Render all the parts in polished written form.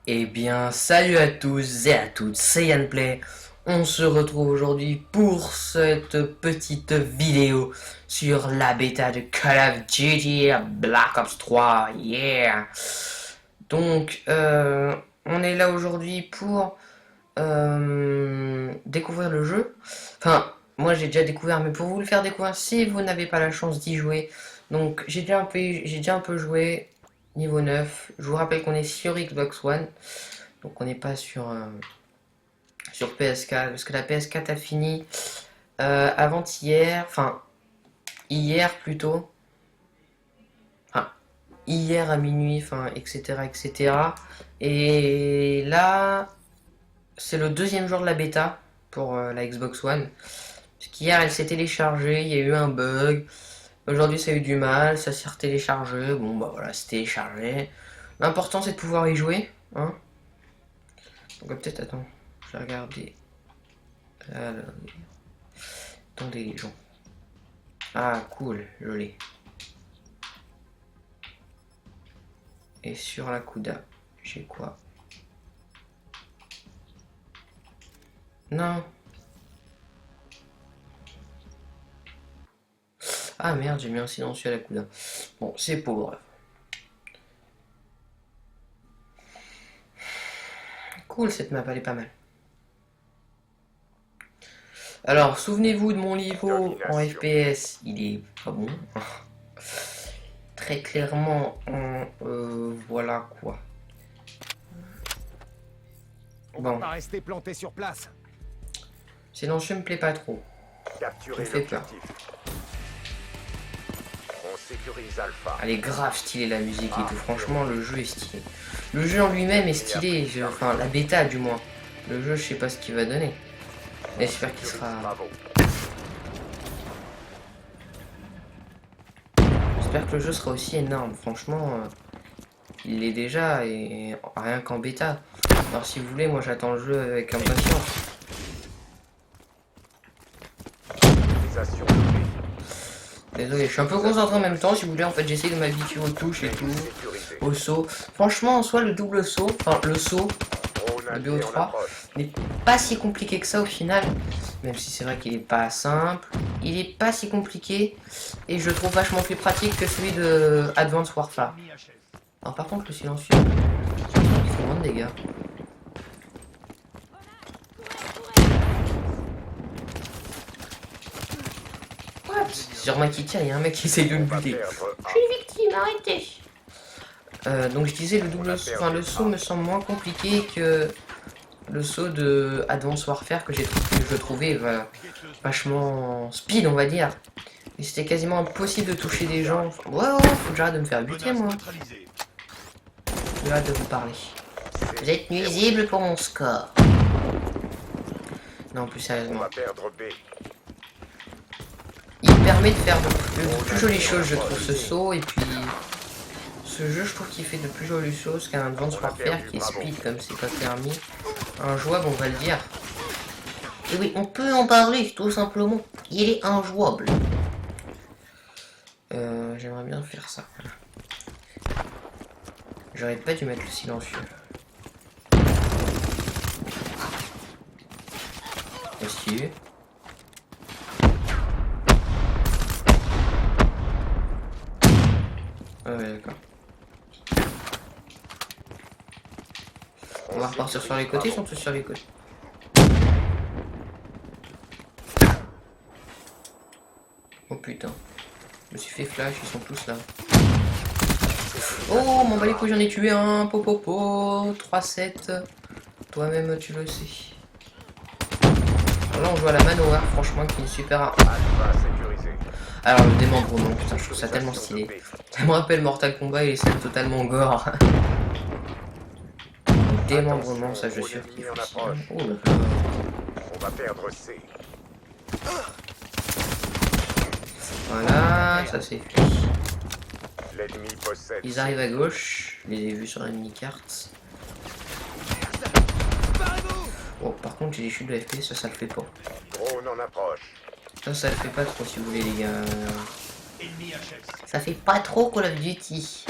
Eh bien, salut à tous et à toutes, c'est YannPlay. On se retrouve aujourd'hui pour cette petite vidéo sur la bêta de Call of Duty Black Ops 3. Yeah! Donc, on est là aujourd'hui pour découvrir le jeu. Enfin, moi j'ai déjà découvert, mais pour vous le faire découvrir si vous n'avez pas la chance d'y jouer. Donc, j'ai déjà un peu joué. Niveau 9, je vous rappelle qu'on est sur Xbox One, donc on n'est pas sur PS4, parce que la PS4 a fini avant-hier, enfin hier plutôt, enfin hier à minuit, enfin etc etc. Et là, c'est le deuxième jour de la bêta pour la Xbox One, parce qu'hier elle s'est téléchargée, il y a eu un bug, aujourd'hui ça a eu du mal, ça s'est retéléchargé, bon bah voilà, c'est téléchargé. L'important c'est de pouvoir y jouer, hein. Donc peut-être, attends, je vais regarder. Alors, attendez les gens. Ah cool, je l'ai. Et sur la Kuda, j'ai quoi? Non. Ah merde, j'ai mis un silencieux à la Kuda. Bon, c'est pauvre. Cool, cette map, elle est pas mal. Alors, souvenez-vous de mon niveau en FPS, il est pas bon. Très clairement, voilà quoi. Bon. Pas rester planté sur place. Silencieux me plaît pas trop. Capturer me fait peur. On sécurise Alpha. Elle est grave stylée la musique et tout, franchement le jeu est stylé. Le jeu en lui-même est stylé, enfin la bêta du moins. Le jeu je sais pas ce qu'il va donner. Mais j'espère qu'il sera... J'espère que le jeu sera aussi énorme, franchement il l'est déjà et rien qu'en bêta. Alors si vous voulez, moi j'attends le jeu avec impatience. Désolé, je suis un peu concentré en même temps, si vous voulez, en fait j'essaie de m'habituer aux touches et tout, au saut. Franchement en soi le double saut, enfin le saut, le BO3, n'est pas si compliqué que ça au final, même si c'est vrai qu'il est pas simple, il est pas si compliqué, et je le trouve vachement plus pratique que celui de Advanced Warfare. Alors par contre le silencieux, il fait moins de dégâts. Sur moi qui tire, il y a un mec qui essaye de me buter. Je suis une victime, arrêtez. Donc je disais le double saut, enfin le saut me semble moins compliqué que le saut de Advanced Warfare que je trouvais vachement speed on va dire. Et c'était quasiment impossible de toucher des gens. Enfin, ouais, faut que j'arrête de me faire buter moi. J'ai hâte de vous parler. Vous êtes nuisible pour mon score. Non plus sérieusement. Il permet de faire de plus jolies choses, je trouve, ce saut. Et puis, ce jeu, je trouve qu'il fait de plus jolies choses qu'un Advanced Warfare qui est speed, comme c'est pas permis. Injouable, on va le dire. Et oui, on peut en parler, tout simplement. Il est injouable. J'aimerais bien faire ça. J'aurais pas dû mettre le silencieux. Stylé. Ah ouais, d'accord. On va repartir sur les côtés, ils sont tous sur les côtés. Oh putain. Je me suis fait flash, ils sont tous là. Oh, mon bat les couilles, j'en ai tué un. Popopo. 3-7. Toi-même, tu le sais. Alors là, on joue à la manoir, franchement, qui est une super arme. Alors, le démembrement, putain, je trouve ça tellement stylé. Ça me rappelle Mortal Kombat et les scènes totalement gore. Le démembrement, ça, je suis sûr qu'il faut. Oh, on va perdre C. Voilà, ça c'est fait. L'ennemi possède. Ils arrivent à gauche, je les ai vus sur la mini-carte. Oh, par contre, j'ai des chutes de FPS, ça le fait pas. Drone en approche. Ça le fait pas trop si vous voulez, les gars. Ça fait pas trop Call of Duty.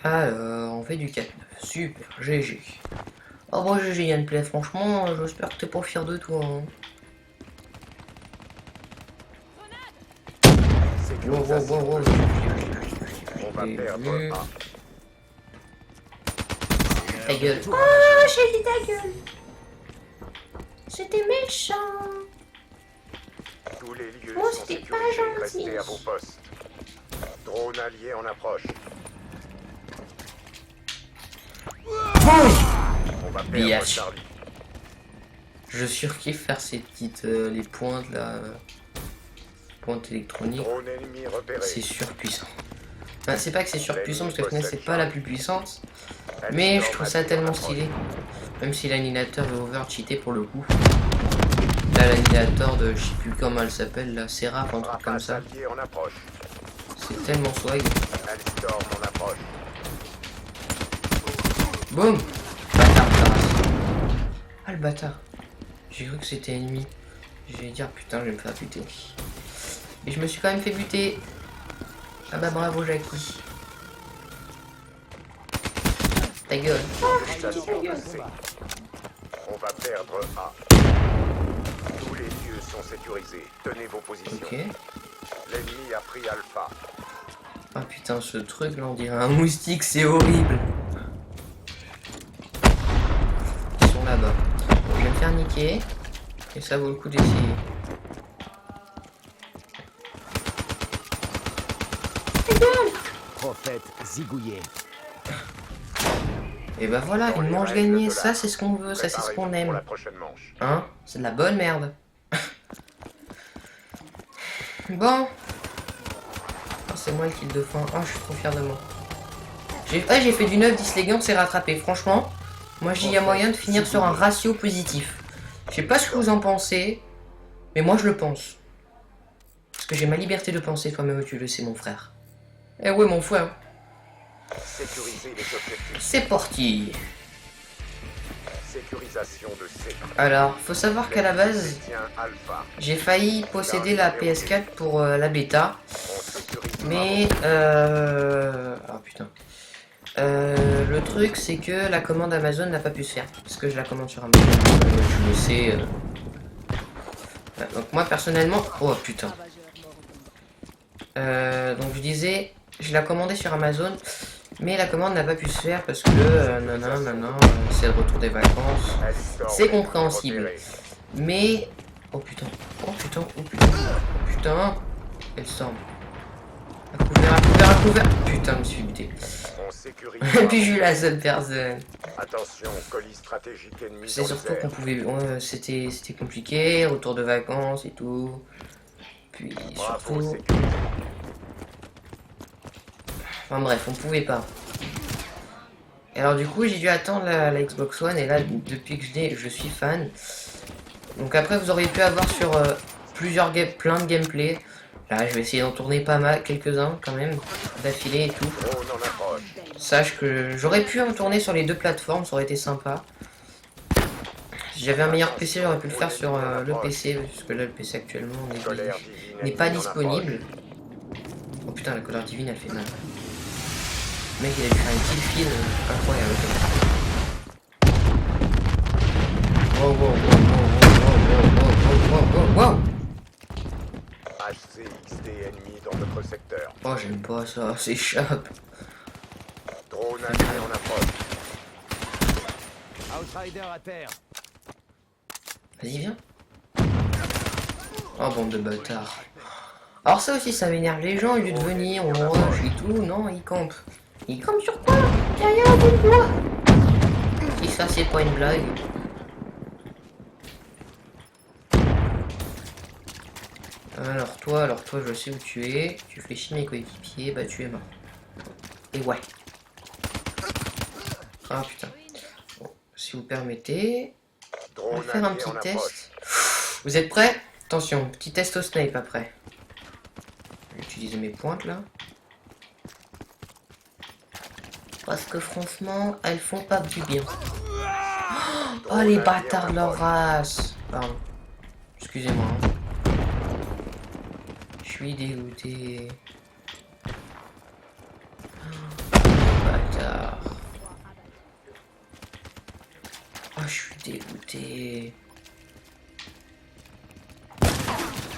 Alors, on fait du 4-9. super, GG. Oh bon, GG Yann Play, franchement, j'espère que t'es pas fier de toi. Hein. Wow, wow, wow, wow. On va perdre A. Ta gueule. Oh, j'ai dit ta gueule. C'était méchant. Tous les lieux Oh, sont c'était pas sécurisés. gentil. Restez à vos postes. Drone allié en approche. On va perdre Biatch. Charlie. Je surkiffe faire ces petites les pointes là, pointes électroniques. Drone ennemi repéré. C'est surpuissant. Enfin, c'est pas que c'est surpuissant parce que finalement c'est pas la plus puissante, mais je trouve ça tellement stylé. Même si l'animateur est over cheaté pour le coup. Là l'animateur de je sais plus comment elle s'appelle, la Seraph, un truc comme ça. Allié en approche. C'est tellement swag. Hellstorm en approche. Boum. Bâtard de la race. Ah le bâtard. J'ai cru que c'était ennemi. Je vais dire putain je vais me faire buter. Et je me suis quand même fait buter. Ah bah bravo Jackie. Ta gueule. Station de C. On va perdre A. Tous les lieux sont sécurisés. Tenez vos positions. Ok. L'ennemi a pris Alpha. Ah putain ce truc là on dirait un moustique, c'est horrible. Ils sont là-bas. Bon, je vais me faire niquer. Et ça vaut le coup d'essayer. Prophète zigouillé. Et bah voilà, une manche gagnée, ça c'est ce qu'on veut, ça c'est ce qu'on Pour aime. la prochaine manche. Hein? C'est de la bonne merde. Bon. Oh, c'est moi le kill de fin. Oh, je suis trop fier de moi. J'ai fait du 9-10 les gars, on s'est rattrapé. Franchement, moi je dis il y a moyen de finir sur un ratio positif. Je sais pas ce que vous en pensez, mais moi je le pense. Parce que j'ai ma liberté de penser, toi-même tu le sais mon frère. Eh ouais mon frère. Sécuriser les objectifs. C'est parti. Sécurisation de C. Alors, faut savoir qu'à la base, Détient Alpha. j'ai failli posséder la PS4 pour la bêta. On sécurise Mais oh putain. Le truc c'est que la commande Amazon n'a pas pu se faire. Parce que je la commande sur Amazon. Je le sais. Ouais, donc moi personnellement. Oh putain. Donc je disais, je l'ai commandé sur Amazon. Mais la commande n'a pas pu se faire parce que c'est le retour des vacances. Hellstorm C'est compréhensible. repéré. Mais. Oh putain. Oh putain. Oh putain. Oh putain. Hellstorm. À couvert, à couvert, à couvert. Putain, je me suis buté. On sécurise. Et puis j'ai eu la seule personne. Attention, colis stratégique ennemi C'est dans surtout les airs. qu'on pouvait. Ouais, c'était compliqué, retour de vacances et tout. Puis Bravo, surtout. sécurisé. Enfin bref, on pouvait pas. Et alors du coup, j'ai dû attendre la Xbox One et là, depuis que je suis fan. Donc après, vous auriez pu avoir sur plein de gameplay. Là, je vais essayer d'en tourner pas mal, quelques-uns quand même, d'affilée et tout. Drone en approche. Sache que j'aurais pu en tourner sur les deux plateformes, ça aurait été sympa. Si j'avais un meilleur PC, j'aurais pu le faire sur le PC, parce que là, le PC actuellement Colère divine n'est pas ennemi en disponible. Oh putain, la colère divine, elle fait mal. Le mec, il a dû faire une kill feed incroyable. Wow, wow, wow, wow, wow, wow, wow, wow, wow, wow. HCXD ennemi dans notre secteur. Oh, j'aime pas ça, c'est échappe. Drone allié en approche. Outrider à terre. Vas-y, viens. Oh, bande de bâtards. Alors ça aussi, ça m'énerve. Les gens, au lieu de venir, on rush et tout, non, ils campent. Ils campent sur quoi? Derrière de moi. Et ça, c'est pas une blague. Alors toi, je sais où tu es. Tu fais chier mes coéquipiers, bah tu es mort. Et ouais. Ah putain. Bon, si vous permettez, on Drone va faire un allié petit en test. approche. Vous êtes prêts? Attention, petit test au snipe après. Je vais utiliser mes pointes là. Parce que franchement, elles font pas du bien. Oh les bâtards de leur race. Pardon. Excusez-moi. Hein. Je suis dégoûté. Oh, bâtard. t'es...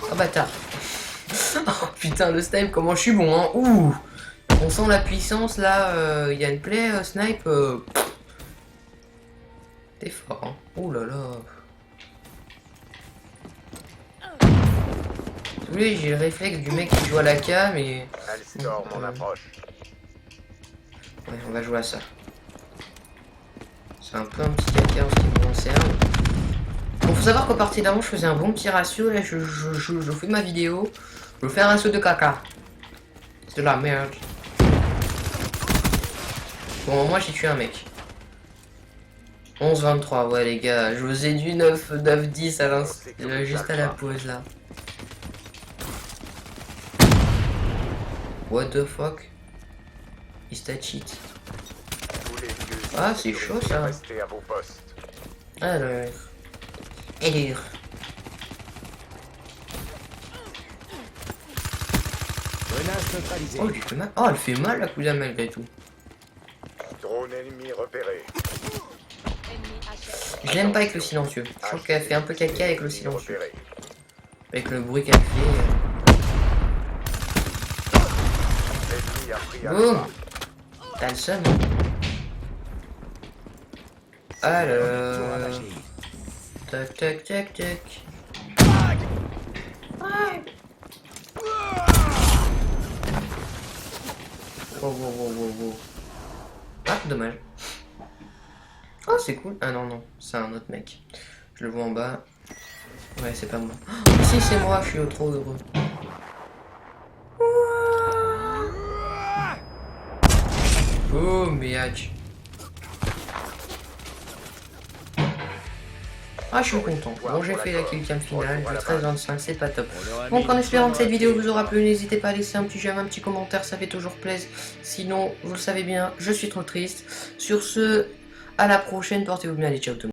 Oh bâtard. Oh putain, le snipe, comment je suis bon, hein. Ouh. On sent la puissance, là. Il y a une play snipe. T'es fort, hein. Ouh là là. Oui, j'ai le réflexe du mec qui joue à la cam et... Hellstorm en approche. Ouais, on va jouer à ça. C'est un peu un petit caca en ce qui me concerne. Bon, faut savoir qu'au parti d'avant, je faisais un bon petit ratio. Là, je fais ma vidéo. Je fais un ratio de caca. C'est de la merde. Bon, moi, j'ai tué un mec. 11-23, ouais, les gars. Je vous ai dit 9-10 à l'instant. Juste à la pause, là. What the fuck? Is that cheat? Ah, c'est chaud ça. Restez à vos postes. Alors. Menace neutralisée. Oh, elle fait mal. Oh, elle fait mal la cousine malgré tout. Drone ennemi repéré. Je l'aime pas avec le silencieux. Je trouve qu'elle fait un peu caca avec le silencieux. Repéré. Avec le bruit qu'elle fait. Ennemi a pris à Boum! T'as le seum. Alors. Tac tac tac tac. Wow. Ah, dommage. Oh, c'est cool. Ah non, non, c'est un autre mec. Je le vois en bas. Ouais, c'est pas moi. Oh, si, c'est moi, je suis trop heureux. Oh, biatch. Ah, je suis content. Bon, j'ai fait la killcam finale du 13-25, c'est pas top. Donc, en espérant que cette vidéo vous aura plu, n'hésitez pas à laisser un petit j'aime, un petit commentaire, ça fait toujours plaisir. Sinon, vous le savez bien, je suis trop triste. Sur ce, à la prochaine, portez-vous bien, allez, ciao tout le monde.